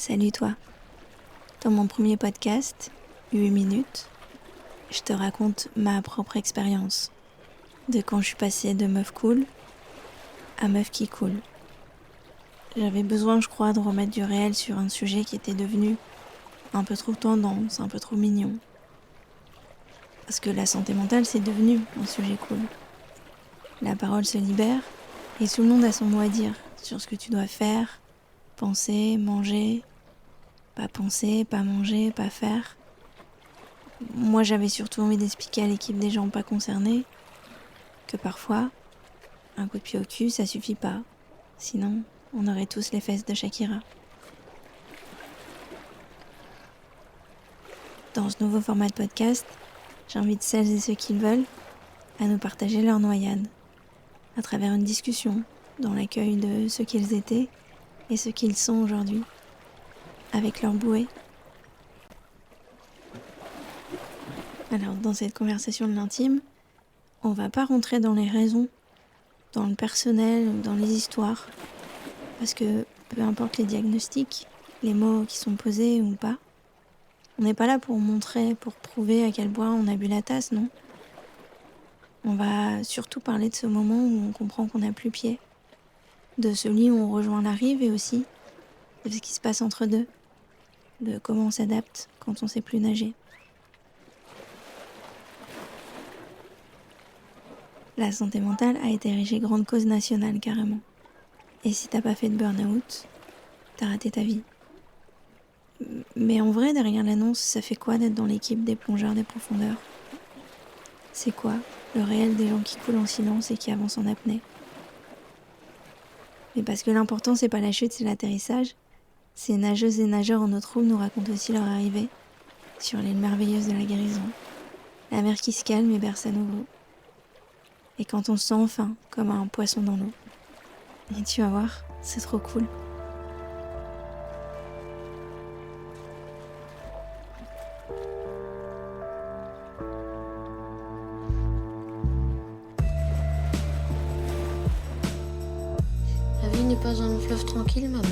Salut toi. Dans mon premier podcast, 8 minutes, je te raconte ma propre expérience de quand je suis passée de meuf cool à meuf qui coule. J'avais besoin, je crois, de remettre du réel sur un sujet qui était devenu un peu trop tendance, un peu trop mignon. Parce que la santé mentale, c'est devenu un sujet cool. La parole se libère et tout le monde a son mot à dire sur ce que tu dois faire, penser, manger, pas manger, pas faire. Moi, j'avais surtout envie d'expliquer à l'équipe des gens pas concernés que parfois, un coup de pied au cul, ça suffit pas. Sinon, on aurait tous les fesses de Shakira. Dans ce nouveau format de podcast, j'invite celles et ceux qui le veulent à nous partager leur noyade, à travers une discussion, dans l'accueil de ce qu'ils étaient et ce qu'ils sont aujourd'hui, avec leur bouée. Alors, dans cette conversation de l'intime, on va pas rentrer dans les raisons, dans le personnel, dans les histoires, parce que peu importe les diagnostics, les mots qui sont posés ou pas, on n'est pas là pour montrer, pour prouver à quel point on a bu la tasse, non. On va surtout parler de ce moment où on comprend qu'on n'a plus pied, de celui où on rejoint la rive et aussi de ce qui se passe entre deux, de comment on s'adapte quand on sait plus nager. La santé mentale a été érigée grande cause nationale carrément. Et si t'as pas fait de burn-out, t'as raté ta vie. Mais en vrai, derrière l'annonce, ça fait quoi d'être dans l'équipe des plongeurs des profondeurs? C'est quoi le réel des gens qui coulent en silence et qui avancent en apnée? Mais parce que l'important, c'est pas la chute, c'est l'atterrissage. Ces nageuses et nageurs en eau trouble nous racontent aussi leur arrivée sur l'île merveilleuse de la guérison. La mer qui se calme et berce à nouveau. Et quand on se sent enfin comme un poisson dans l'eau. Et tu vas voir, c'est trop cool. La vie n'est pas un long fleuve tranquille, maman.